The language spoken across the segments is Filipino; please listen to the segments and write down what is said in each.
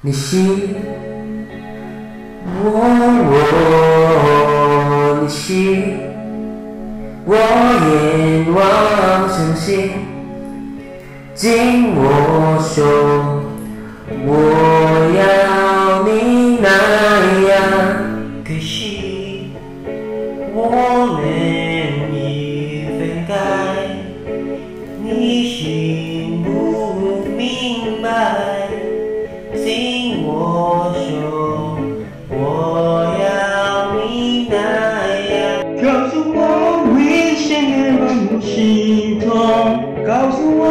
你是我，你是我眼望相信，紧握手，我要你那样。可惜我们已分开，你心不明白。紧握手，我要你那样。告诉我为什么不心痛？告诉我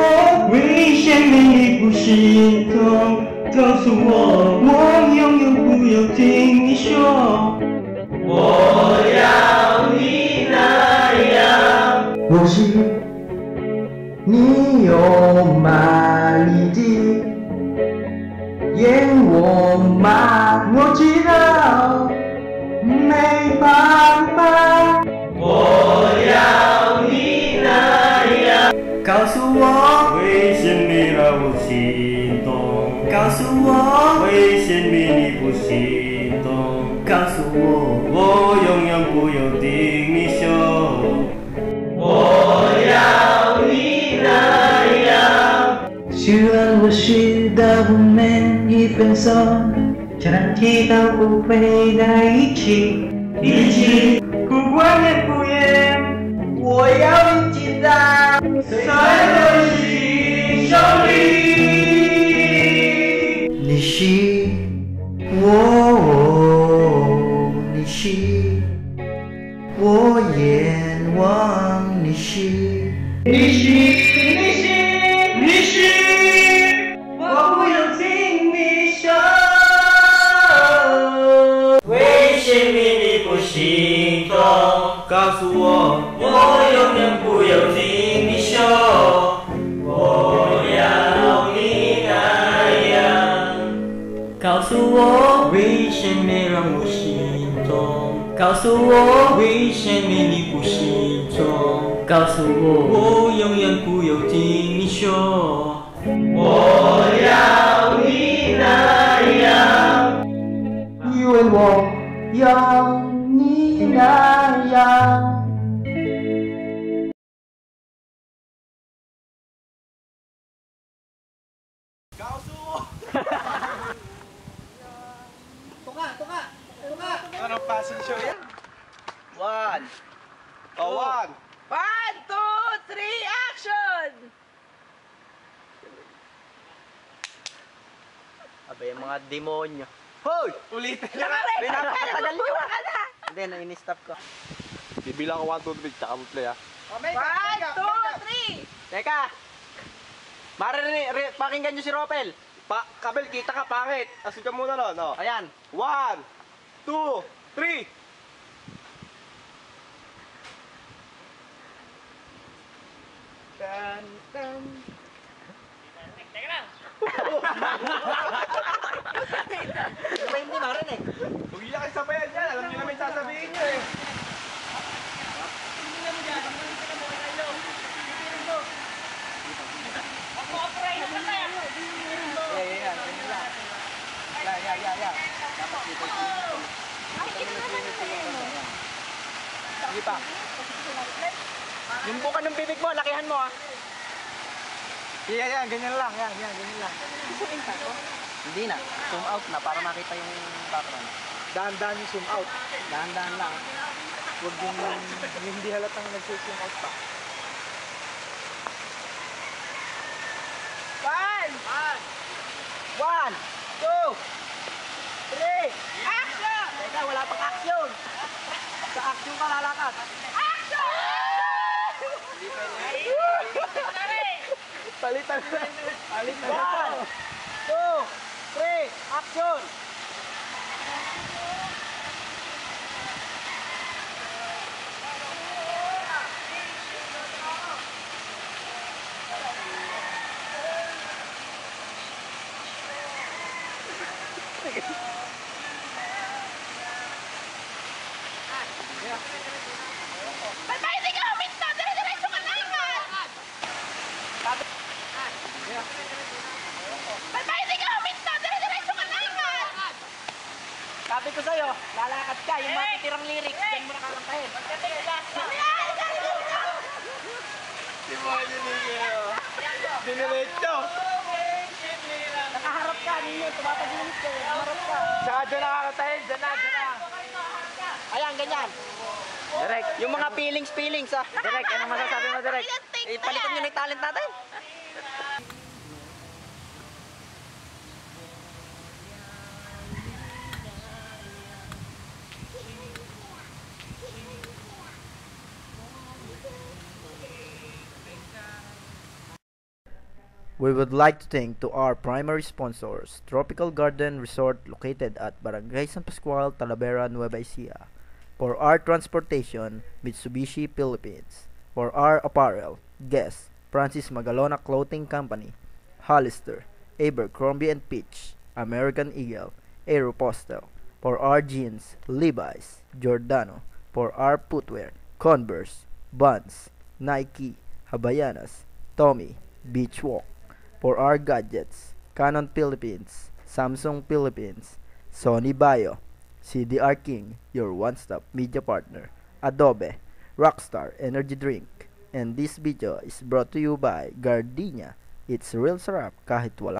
为什么你不心痛？告诉我，我永远不要听你说。我要你那样。或许你有满意的。演我吗？我知道没办法。我要你那样。告诉我为什么让我心动？告诉我为什么你不心动？告诉我，我永远不要听你说。我要你那样。虽然我知道我们已分手，却难提到不会在一起。不管愿不愿，我要你记在我心上里。你是我，你是我眼望，你是。我不要听你说，为什么你不心痛？告诉我，我永远不要听你说。我要你那样。告诉我，为什么让我心痛？告诉我，为什么你不心痛？告诉我，我永远不要听你说。我要你那样，因为我要你那样。告诉我，tunga. Ano passing show yan? One. Oh, one. 1, 2, 3, action! Abay, yung mga demonyo. Hoy! Ulitin nyo ka! Pinapatagal nyo! Hindi, na-in-stop ko. Bibilang ko 1, 2, 3, tsaka mo play ha. 1, 2, 3! Teka! Pakinggan nyo si Ropel. Kabel, kita ka, pangit. Asin ka muna nun, no? Ayan. 1, 2, 3. Tan. Teka lang! Ano ba hindi marinig? Huwag niya kayo sabayan dyan. Alam niyo naman sasabihin niyo eh. Hindi mo dyan. Hindi ka mo kayo. Pipirin mo. Ako-operay na pala. Pipirin mo. Yeah. Yeah. Dapat dito. Sige pa. Yung buka ng bibig mo, lakihan mo ha. Yan, ganyan lang. Ganyan lang. Hindi na. Zoom out na para makita yung background. Dahan-dahan yung zoom out. Dahan-dahan lang. Huwag yung hindi halatang nag-zoom out pa. 1, 2, 3, Action! Teka, wala pang action. Sa action ka lalakad. Action! Palitan na. 1, 2, 3, action! Ba't ba hindi ka uminto? Dire-diretso ka lang! Ba't ba hindi ka uminto? Dire-diretso ka lang! Sabi ko sa'yo, lalakad ka, yung matitirang lyrics, dyan mo nakakantahin. Di mo diniretso. Nakaharap ka, ninyo, tumatagilit ka, nakaharap ka. Saka dyan nakakantahin, dyan na. Ayan, ganyan. Direk, Yung mga feelings ha. Direk, anong masasabi mo, Direk? Ipalitan nyo na yung talent natin. We would like to thank to our primary sponsors, Tropical Garden Resort located at Barangay San Pascual, Talavera, Nueva Ecija. For our transportation, Mitsubishi Philippines. For our apparel, Guess, Francis Magalona Clothing Company, Hollister, Abercrombie & Fitch, American Eagle, Aeropostale. For our jeans, Levi's, Giordano. For our footwear, Converse, Vans, Nike, Havaianas, Tommy, Beachwalk. For our gadgets, Canon Philippines, Samsung Philippines, Sony Bio, CDR King, your one-stop media partner, Adobe, Rockstar Energy Drink. And this video is brought to you by Gardenia. It's real sarap kahit wala